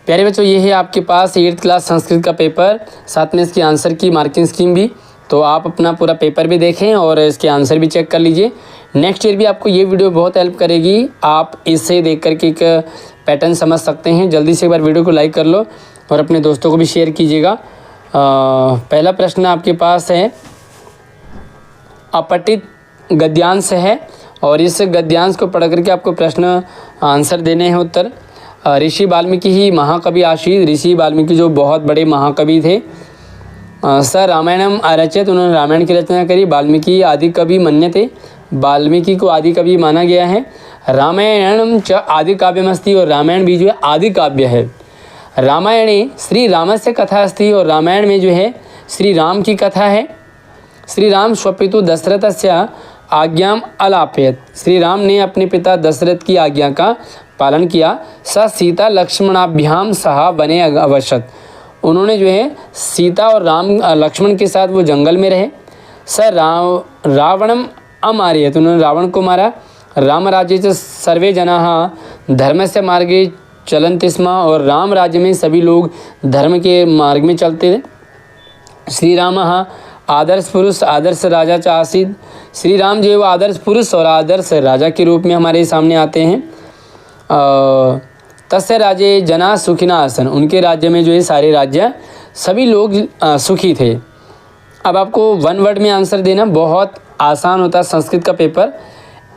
प्यारे बच्चों, ये है आपके पास 8th क्लास संस्कृत का पेपर, साथ में इसकी आंसर की मार्किंग स्कीम भी। तो आप अपना पूरा पेपर भी देखें और इसके आंसर भी चेक कर लीजिए। नेक्स्ट ईयर भी आपको ये वीडियो बहुत हेल्प करेगी। आप इससे देख करके एक पैटर्न समझ सकते हैं। जल्दी से एक बार वीडियो को लाइक कर लो और अपने दोस्तों को भी शेयर कीजिएगा। पहला प्रश्न आपके पास है, अपठित गद्यांश है और इस गद्यांश को पढ़ करके आपको प्रश्न आंसर देने हैं, उत्तर। ऋषि वाल्मीकि ही महाकवि आसीत। ऋषि वाल्मीकि जो बहुत बड़े महाकवि थे। स रामायणम अरचित, उन्होंने रामायण की रचना करी। वाल्मीकि आदि कवि मन्यते, वाल्मीकि को आदि कवि माना गया है। रामायणम च आदि काव्यमस्ति, और रामायण भी जो है आदि काव्य है। रामायणे श्री रामस्य कथा अस्ति, और रामायण में जो है श्री राम की कथा है। श्री राम स्वपितु दशरथस्य आज्ञाम अलापयत, श्री राम ने अपने पिता दशरथ की आज्ञा का पालन किया। स सीता लक्ष्मणाभ्याम सह वने अवसत, उन्होंने जो है सीता और राम लक्ष्मण के साथ वो जंगल में रहे। स रावणम अमारयत, उन्होंने रावण को मारा। राम राज्य च सर्वे जनाः धर्मस्य मार्गे चलन्ति स्म, और राम राज्य में सभी लोग धर्म के मार्ग में चलते थे। श्री राम आदर्श पुरुष आदर्श राजा च आसीत, श्री राम जो है वो आदर्श पुरुष और आदर्श राजा के रूप में हमारे सामने आते हैं। तस्य राज्ये जना सुखिना आसन, उनके राज्य में जो है सारे राज्य सभी लोग सुखी थे। अब आपको वन वर्ड में आंसर देना बहुत आसान होता है संस्कृत का पेपर।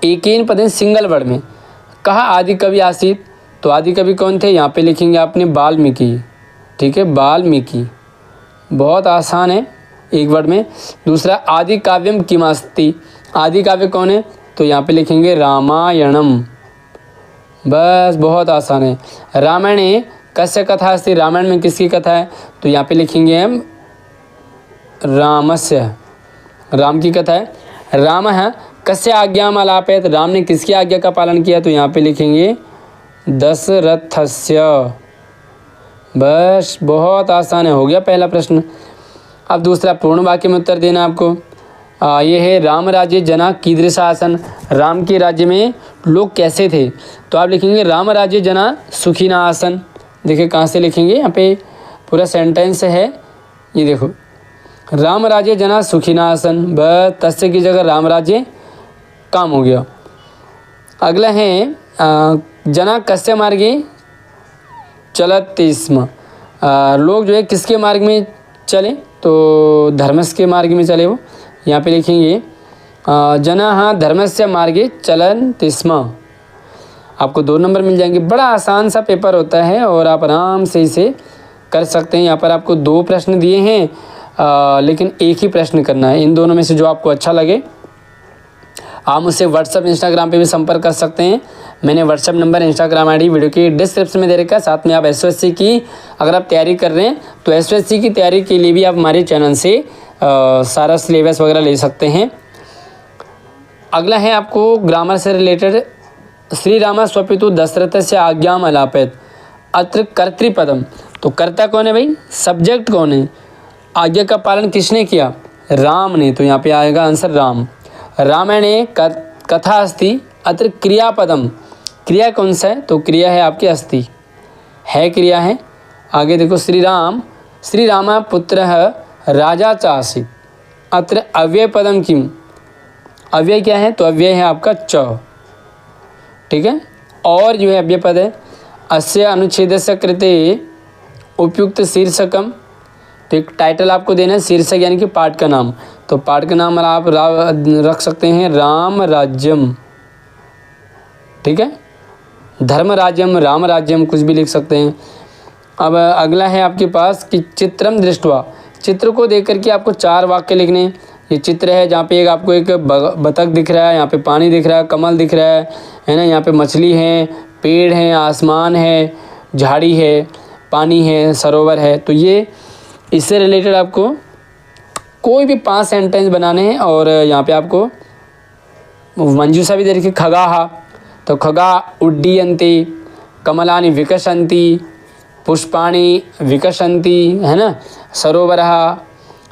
एकेन पदेन, सिंगल वर्ड में। कहा आदि कवि आसीत, तो आदि कवि कौन थे, यहाँ पे लिखेंगे आपने वाल्मीकि। ठीक है, वाल्मीकि, बहुत आसान है, एक वर्ड में। दूसरा आदि काव्यम किमस्ति, आदि काव्य कौन है, तो यहाँ पे लिखेंगे रामायणम। बस, बहुत आसान है। रामायणे कस्य कथा अस्ति, रामायण में किसकी कथा है, तो यहाँ पे लिखेंगे हम रामस्य, राम की कथा है। राम है कस्य आज्ञाम अलापयत, राम ने किसकी आज्ञा का पालन किया, तो यहाँ पे लिखेंगे दशरथस्य। बस, बहुत आसान है, हो गया पहला प्रश्न। अब दूसरा पूर्ण वाक्य में उत्तर देना आपको। ये है राम राज्य जना कीदृश आसन, राम के राज्य में लोग कैसे थे, तो आप लिखेंगे राम राज्य जना सुखिना आसन। देखिए कहाँ से लिखेंगे, यहाँ पे पूरा सेंटेंस है, ये देखो, राम राज्य जना सुखिना आसन। बस, तस्य की जगह राम राज्य, काम हो गया। अगला है जना कस्य मार्गे चलति स्म, लोग जो है किसके मार्ग में चले, तो धर्मस्य के मार्ग में चले वो। यहाँ पे लिखेंगे जनाः धर्मस्य मार्गे चलन्ति स्म। आपको 2 नंबर मिल जाएंगे। बड़ा आसान सा पेपर होता है और आप आराम से इसे कर सकते हैं। यहाँ पर आपको 2 प्रश्न दिए हैं, लेकिन एक ही प्रश्न करना है। इन दोनों में से जो आपको अच्छा लगे आप मुझसे व्हाट्सअप इंस्टाग्राम पे भी संपर्क कर सकते हैं। मैंने WhatsApp number Instagram ID video के डिस्क्रिप्शन में दे रखा है। साथ में आप एसओएससी की अगर आप तैयारी कर रहे हैं तो एसओएससी की तैयारी के लिए भी आप हमारे चैनल से सारा सिलेबस वगैरह ले सकते हैं। अगला है आपको ग्रामर से रिलेटेड। श्री राम स्वपितु दशरथ से आज्ञाम अलापयत, अत्र कर्तृपदम, तो कर्ता कौन है भाई, सब्जेक्ट कौन है, आज्ञा का पालन किसने किया, राम ने, तो यहाँ पे आएगा आंसर राम। रामायणे कथा अस्ति, अत्र क्रियापदम, क्रिया कौन सा है, तो क्रिया है आपकी अस्ति, है क्रिया है। आगे देखो श्री राम पुत्रः राजा च आसीत्, अत्र अव्यय पदम किम, अव्यय क्या है, तो अव्यय है आपका च। ठीक है, और जो है अव्यय पद है अस्य अनुच्छेदस्य कृते उपयुक्त शीर्षकम, तो एक टाइटल आपको देना है, शीर्षक यानी कि पाठ का नाम, तो पाठ का नाम आप रख सकते हैं राम राज्यम। ठीक है, धर्म राज्यम, राम राज्यम, कुछ भी लिख सकते हैं। अब अगला है आपके पास कि चित्रम दृष्ट्वा, चित्र को देख करके आपको 4 वाक्य लिखने। ये चित्र है जहाँ पे आपको एक बतख दिख रहा है, यहाँ पे पानी दिख रहा है, कमल दिख रहा है ना, यहाँ पे मछली है, पेड़ है, आसमान है, झाड़ी है, पानी है, सरोवर है। तो ये इससे रिलेटेड आपको कोई भी 5 सेंटेंस बनाने हैं। और यहाँ पे आपको मंजूषा भी दे रखी, खगाहा, तो खगा उड्डीयन्ति, कमलानि विकसन्ति, पुष्पाणि विकसन्ति, है ना, सरोवरः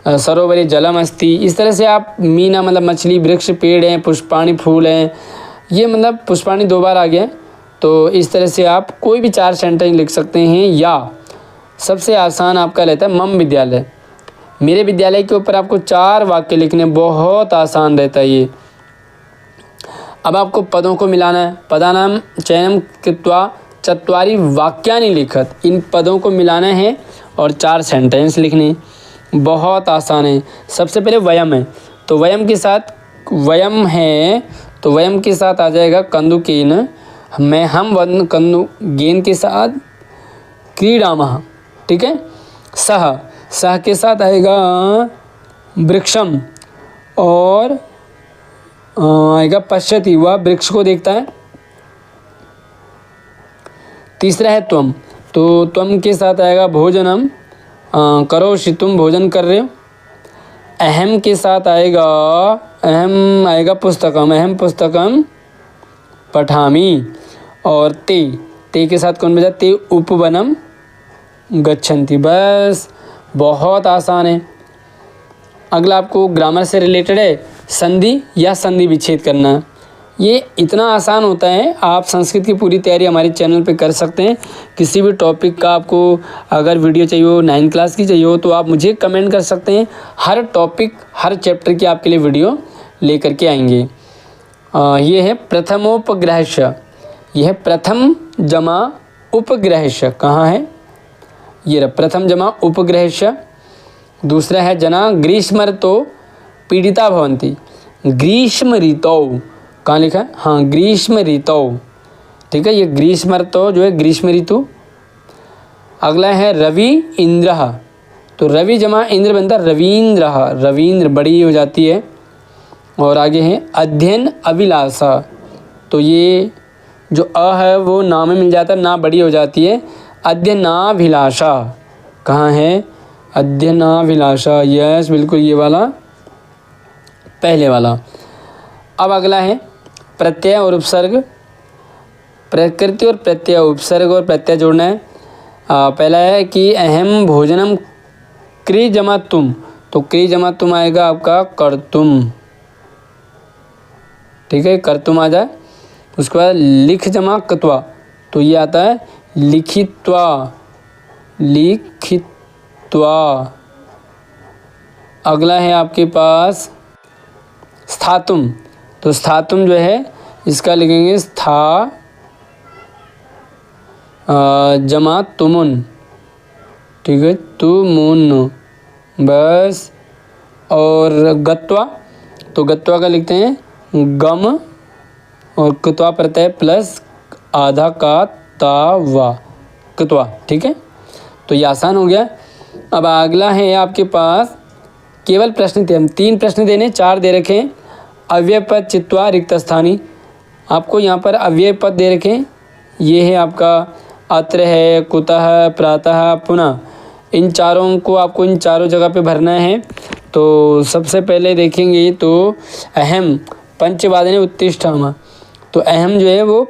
सरोवरे जलम अस्ति। इस तरह से आप मीना मतलब मछली, वृक्ष, पेड़ हैं, पुष्पाणि फूल हैं। ये मतलब पुष्पाणि 2 बार आ गया, तो इस तरह से आप कोई भी 4 सेंटेंस लिख सकते हैं। या सबसे आसान आपका रहता है मम विद्यालय, मेरे विद्यालय के ऊपर आपको 4 वाक्य लिखने, बहुत आसान रहता है ये। अब आपको पदों को मिलाना है। पदानां चयनं कृत्वा चत्वारि वाक्यानि लिखत, इन पदों को मिलाना है और 4 सेंटेंस लिखने, बहुत आसान है। सबसे पहले वयम है, तो वयम के साथ वयम है तो वयम के साथ आ जाएगा कंदुकेन, मैं हम वन कंदु गेंद के साथ क्रीडामः, ठीक है। सह, सह के साथ आएगा वृक्षम और आएगा पश्यति, वह वृक्ष को देखता है। तीसरा है त्वम, तो त्वम के साथ आएगा भोजनम, करोषि, तुम भोजन कर रहे हो। अहम के साथ आएगा, अहम आएगा पुस्तकम, अहम पुस्तकम पठामि। और ते के साथ कौन बचा, ते उपवनम गच्छन्ति। बस बहुत आसान है। अगला आपको ग्रामर से रिलेटेड है, संधि या संधि विच्छेद करना। ये इतना आसान होता है, आप संस्कृत की पूरी तैयारी हमारे चैनल पे कर सकते हैं। किसी भी टॉपिक का आपको अगर वीडियो चाहिए हो, 9th क्लास की चाहिए हो, तो आप मुझे कमेंट कर सकते हैं। हर टॉपिक, हर चैप्टर की आपके लिए वीडियो लेकर के आएंगे। ये है प्रथमोपग्रहस्य, यह है प्रथम जमा उपग्रहस्य, कहाँ है, ये रहा प्रथम जमा उपग्रहस्य। दूसरा है जना ग्रीष्म ऋतौ पीड़िता भवन्ति, ग्रीष्म ऋतौ, कहाँ लिखा है, हाँ ग्रीष्म ऋतौ, ठीक है। ये ग्रीष्म ऋतु जो है ग्रीष्म ऋतु। अगला है रवि इंद्रः, तो रवि जमा इंद्र बनता है रवींद्रः, रवींद्र बड़ी हो जाती है। और आगे है अध्ययन अभिलाषा, तो ये जो अ है वो ना में मिल जाता है, ना बड़ी हो जाती है। अध्ययनाभिलाषा, कहाँ है, अध्ययनाभिलाषा, यस बिल्कुल ये वाला पहले वाला। अब अगला है प्रत्यय और उपसर्ग, प्रकृति और प्रत्यय, उपसर्ग और प्रत्यय जोड़ना है। पहला है कि अहम भोजनम क्री जमा तुम, तो क्री जमा तुम आएगा आपका कर्तुम, ठीक है, कर्तुम आ जाए। उसके बाद लिख जमा कत्वा, तो ये आता है लिखित्वा, लिखित्वा। अगला है आपके पास स्थातुम, तो स्थातुम जो है इसका लिखेंगे स्था जमा तुमुन, ठीक है, तुमुन, बस। और गत्वा, तो गत्वा का लिखते हैं गम और कुत्वा प्रत्यय प्लस आधा का तावा, कुत्वा, ठीक है। तो ये आसान हो गया। अब अगला है आपके पास केवल प्रश्न थे, हम 3 प्रश्न देने, 4 दे रखे हैं। अव्यय पद चित्वा रिक्त स्थानी, आपको यहाँ पर अव्यय पद दे रखे हैं। ये है आपका अत्र है, कुतः, प्रातः, पुनः, इन चारों को आपको इन चारों जगह पे भरना है। तो सबसे पहले देखेंगे तो अहम पंचवादने उत्तिष्ठामः, तो अहम जो है वो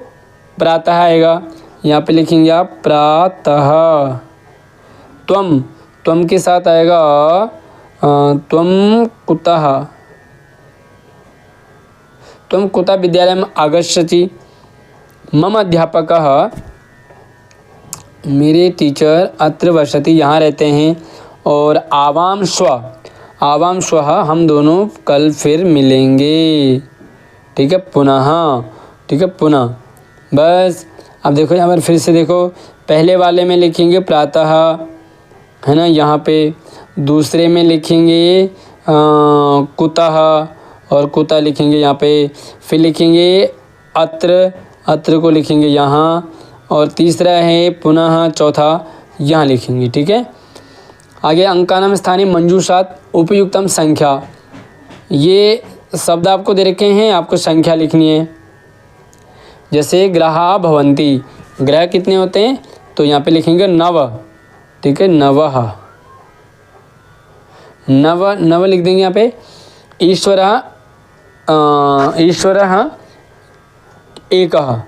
प्रातः आएगा, यहाँ पे लिखेंगे आप प्रातः। त्वम, त्वम के साथ आएगा त्वम कुतः, त्वम कुतः विद्यालयम् आगच्छति। मम अध्यापकः, मेरे टीचर अत्र वसति, यहाँ रहते हैं। और आवाम स्व, आवाम स्वः, हम दोनों कल फिर मिलेंगे, ठीक है, पुनः, ठीक है, पुनः। बस अब देखो यहाँ पर फिर से देखो, पहले वाले में लिखेंगे प्रातः, है ना, यहाँ पे दूसरे में लिखेंगे कुतः और कुतः लिखेंगे यहाँ पे, फिर लिखेंगे अत्र, अत्र को लिखेंगे यहाँ, और तीसरा है पुनः, चौथा यहाँ लिखेंगे, ठीक है। आगे अंकानाम स्थाने मंजूषात उपयुक्तम संख्या, ये शब्द आपको दे रखे हैं, आपको संख्या लिखनी है। जैसे ग्रहा भवन्ति, ग्रह कितने होते हैं, तो यहाँ पे लिखेंगे नव, ठीक है, नवः, नव, नव लिख देंगे यहाँ पे। ईश्वरः, ईश्वरः एकः,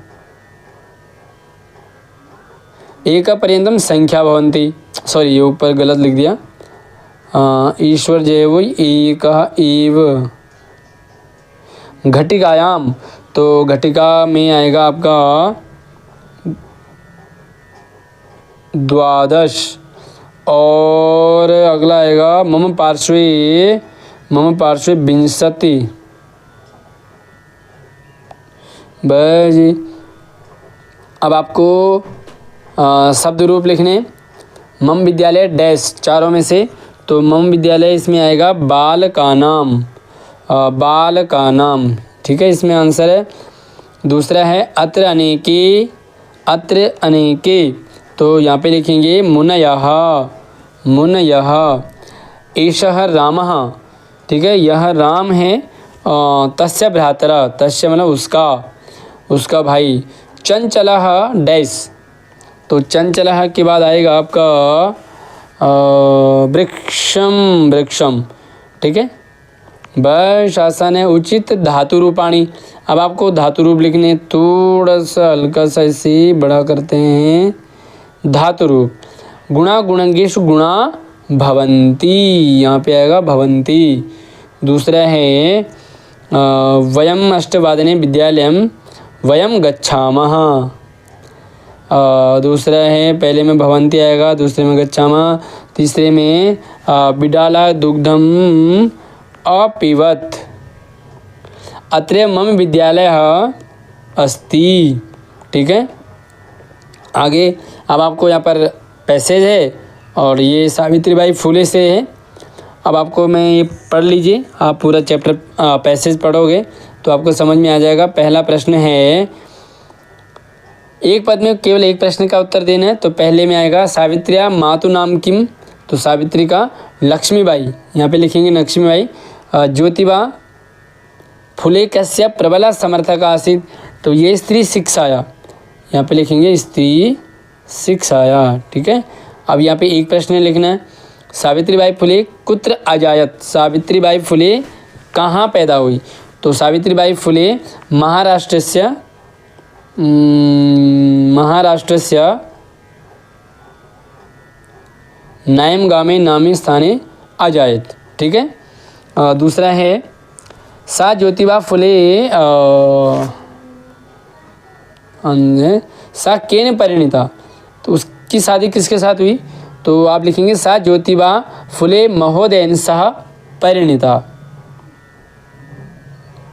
एक पर्यंतम संख्या भवन्ति, सॉरी ये ऊपर गलत लिख दिया, ईश्वर जो है वो एक एव। घटिकायाम, तो घटिका में आएगा आपका द्वादश। और अगला आएगा मम पार्श्वे विंशति। बस जी। अब आपको शब्द रूप लिखने। मम विद्यालय डैश चारों में से, तो मम विद्यालय इसमें आएगा बाल का नाम, ठीक है, इसमें आंसर है। दूसरा है अत्र अनेके, तो यहाँ पे लिखेंगे मुनयः। एषः रामः, ठीक है, यह राम है। तस्य भ्रातरः, तस्य मतलब उसका भाई। चंचलः डैश, तो चंचलः के बाद आएगा आपका वृक्षम, ठीक है। बस आसान है। उचित धातु रूपाणी। अब आपको धातु रूप लिखने, थोड़ा सा हल्का सा इसे बड़ा करते हैं। धातु रूप गुणा गुणंगेषु गुणा भवन्ति, यहाँ पे आएगा भवन्ति। दूसरा है वयम अष्टवादने विद्यालयम वयम गच्छामः। दूसरा है पहले में भवन्ति आएगा, दूसरे में गच्छामः, तीसरे में बिडाला दुग्धम अपिबत। अत्र मम विद्यालयः अस्ति, ठीक है। आगे अब आपको यहाँ पर पैसेज है और ये सावित्रीबाई फुले से है। अब आपको मैं ये पढ़ लीजिए, आप पूरा चैप्टर पैसेज पढ़ोगे तो आपको समझ में आ जाएगा। पहला प्रश्न है, एक पद में केवल एक प्रश्न का उत्तर देना है। तो पहले में आएगा सावित्र्या मातु नाम किम, तो सावित्री का लक्ष्मीबाई, यहाँ पे लिखेंगे लक्ष्मीबाई। ज्योतिबा फुले कस्य प्रबला समर्थक आसीत्, तो ये स्त्री शिक्षाया, यहाँ पे लिखेंगे स्त्री शिक्षाया, ठीक है। अब यहाँ पे एक प्रश्न लिखना है, सावित्रीबाई फुले कुत्र अजायत, सावित्रीबाई फुले कहाँ पैदा हुई, तो सावित्रीबाई फुले महाराष्ट्रस्य नायमगामे नामी स्थाने अजायत, ठीक है। दूसरा है सा ज्योतिबा फुले सा केन परिणीता, तो उसकी शादी किसके साथ हुई, तो आप लिखेंगे सा ज्योतिबा फुले महोदयन सह परिणीता,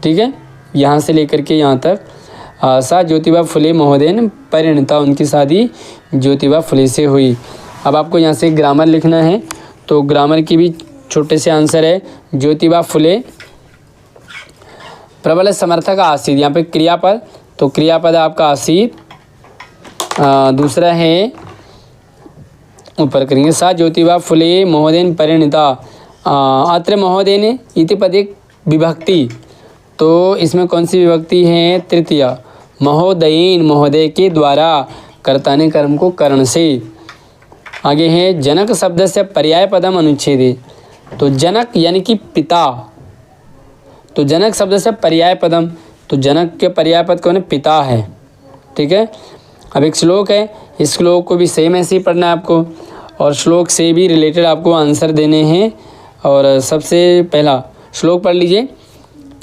ठीक है। यहाँ से लेकर के यहाँ तक सा ज्योतिबा फुले महोदयन परिणीता, उनकी शादी ज्योतिबा फुले से हुई। अब आपको यहाँ से ग्रामर लिखना है, तो ग्रामर की भी छोटे से आंसर है। ज्योतिबा फुले प्रबल समर्थक आसीत, यहाँ पे क्रियापद, तो क्रियापद आपका आसीत। दूसरा है ऊपर करेंगे सा ज्योतिबा फुले महोदयन परिणीता। अत्र महोदयन इति पदे विभक्ति, तो इसमें कौन सी विभक्ति है, तृतीया। महोदयीन, महोदय के द्वारा, कर्ताने कर्म को कर्ण से। आगे है जनक शब्द से पर्याय पदम अनुच्छेदे, तो जनक यानी कि पिता, तो जनक शब्द से पर्याय पदम, तो जनक के पर्याय पद कौन है, पिता है, ठीक है। अब एक श्लोक है, इस श्लोक को भी सेम ऐसे ही पढ़ना है आपको, और श्लोक से भी रिलेटेड आपको आंसर देने हैं। और सबसे पहला श्लोक पढ़ लीजिए।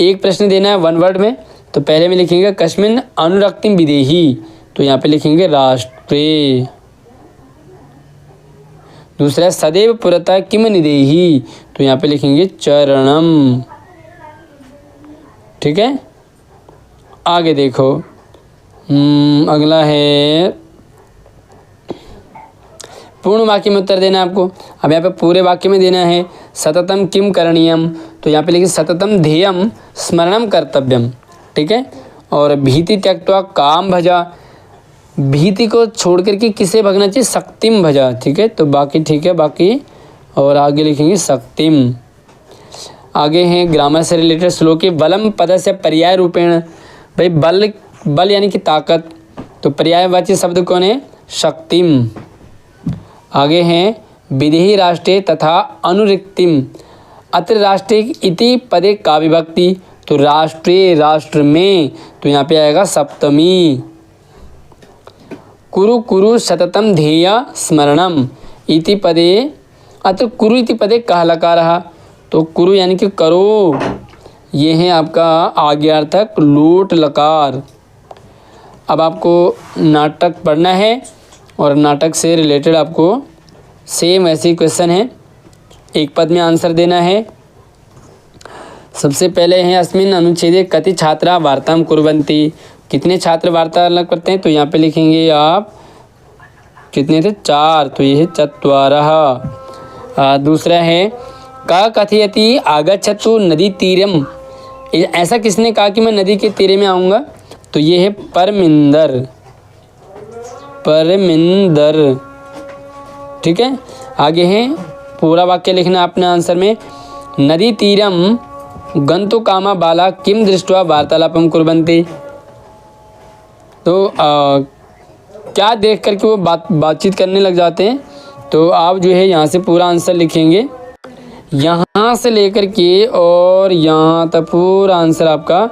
एक प्रश्न देना है वन वर्ड में, तो पहले में लिखेंगे कस्मिन् अनुरक्तिं विदेहि, तो यहाँ पे लिखेंगे राष्ट्रे। दूसरा सदैव पुरतः किम निदेहि, तो यहाँ पे लिखेंगे चरणम, ठीक है। आगे देखो, अगला है पूर्ण वाक्य में उत्तर देना है आपको। अब यहाँ पे पूरे वाक्य में देना है सततम किम करणीयम, तो यहाँ पे लिखिए सततम ध्येयम स्मरणम कर्तव्यम, ठीक है। और भीति त्यक्त्वा काम भजा, भीति को छोड़ करके किसे भगना चाहिए, शक्तिम भजा, ठीक है। तो बाकी ठीक है, बाकी और आगे लिखेंगे शक्तिम। आगे हैं ग्रामर से रिलेटेड श्लोक के बलम पद से पर्याय रूपेण, भाई बल यानी कि ताकत, तो पर्यायवाची शब्द कौन है, शक्तिम। आगे हैं विदेहि राष्ट्रे तथा अनुरिक्तिम, अत्र राष्ट्रे इति पदे का विभक्ति, तो राष्ट्रीय राष्ट्र में, तो यहाँ पे आएगा सप्तमी। कुरु कुरु सततम ध्येय स्मरणम इति पदे, अत्र कुरु इति पदे कः लकारः, तो कुरु यानी कि करो, ये है आपका आज्ञार्थक लोट लकार। अब आपको नाटक पढ़ना है और नाटक से रिलेटेड आपको सेम ऐसे ही क्वेश्चन है, एक पद में आंसर देना है। सबसे पहले है अस्मिन अनुच्छेदे कति छात्रा वार्तां कुर्वन्ति, कितने छात्र वार्तालाप करते हैं, तो यहाँ पे लिखेंगे आप कितने थे, 4, तो ये है चत्वारः। दूसरा है का कथयति आगच्छतु नदी तीरम, ऐसा किसने कहा कि मैं नदी के तीरे में आऊँगा, तो ये है परमिंदर, परमिंदर। ठीक है, आगे है पूरा वाक्य लिखना अपने आंसर में। नदी तीरम गंतु कामा बाला किम दृष्ट्वा वार्तालापम कुर्वन्ति, तो क्या देख कर के वो बातचीत करने लग जाते हैं, तो आप जो है यहाँ से पूरा आंसर लिखेंगे, यहाँ से लेकर के और यहाँ तक पूरा आंसर आपका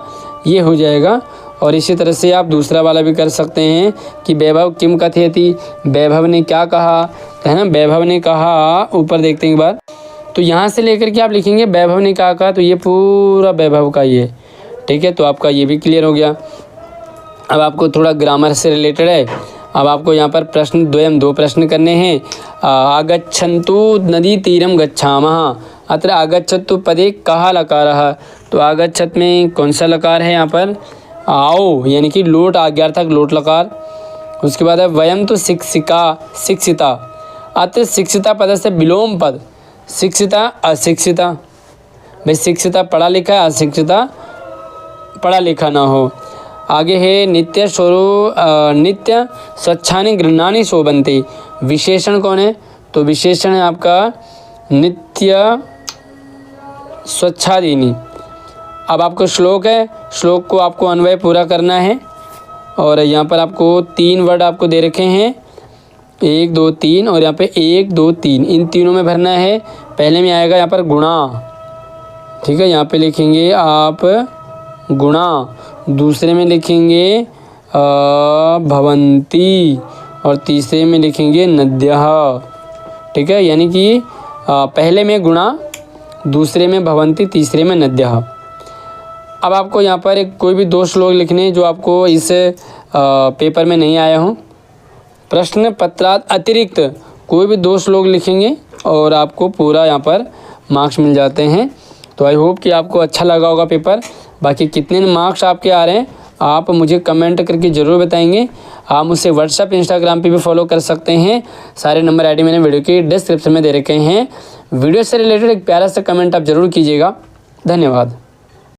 ये हो जाएगा। और इसी तरह से आप दूसरा वाला भी कर सकते हैं कि वैभव किम कथयति, वैभव ने क्या कहा, है ना, वैभव ने कहा, ऊपर देखते हैं एक बार, तो यहाँ से लेकर के आप लिखेंगे वैभव ने क्या कहा, तो ये पूरा वैभव का ये, ठीक है, तो आपका ये भी क्लियर हो गया। अब आपको थोड़ा ग्रामर से रिलेटेड है, अब आपको यहाँ पर प्रश्न द्वयम 2 प्रश्न करने हैं। आगच्छन्तु नदी तीरम गच्छामः, अत्र आगच्छतु पदे कः लकारः, तो आगच्छत में कौन सा लकार है यहाँ पर, आओ, यानी कि लोट आज्ञार्थक लोट लकार। उसके बाद है वयम तो शिक्षिका शिक्षिता, अत्र शिक्षिता पद से विलोम पद, शिक्षिता अशिक्षिता, भाई शिक्षिता पढ़ा लिखा, अशिक्षिता पढ़ा लिखा ना हो। आगे है नित्य नित्य स्वच्छानि गृह्णानि शोभन्ति, विशेषण कौन है, तो विशेषण है आपका नित्य स्वच्छादीनि। अब आपको श्लोक है, श्लोक को आपको अन्वय पूरा करना है, और यहाँ पर आपको 3 वर्ड आपको दे रखे हैं, 1 2 3, और यहाँ पे 1 2 3, इन तीनों में भरना है। पहले में आएगा यहाँ पर गुणा, ठीक है, यहाँ पे लिखेंगे आप गुणा, दूसरे में लिखेंगे भवंती, और तीसरे में लिखेंगे नद्यः, ठीक है, यानी कि पहले में गुणा, दूसरे में भवंती, तीसरे में नद्यः। अब आपको यहाँ पर कोई भी 2 श्लोक लिखने जो आपको इस पेपर में नहीं आया हो, प्रश्न पत्रात अतिरिक्त कोई भी 2 श्लोक लिखेंगे और आपको पूरा यहाँ पर मार्क्स मिल जाते हैं। तो आई होप कि आपको अच्छा लगा होगा पेपर। बाकी कितने मार्क्स आपके आ रहे हैं आप मुझे कमेंट करके ज़रूर बताएंगे। आप मुझसे व्हाट्सएप इंस्टाग्राम पे भी फॉलो कर सकते हैं, सारे नंबर आईडी मैंने वीडियो के डिस्क्रिप्शन में दे रखे हैं। वीडियो से रिलेटेड एक प्यारा सा कमेंट आप ज़रूर कीजिएगा। धन्यवाद।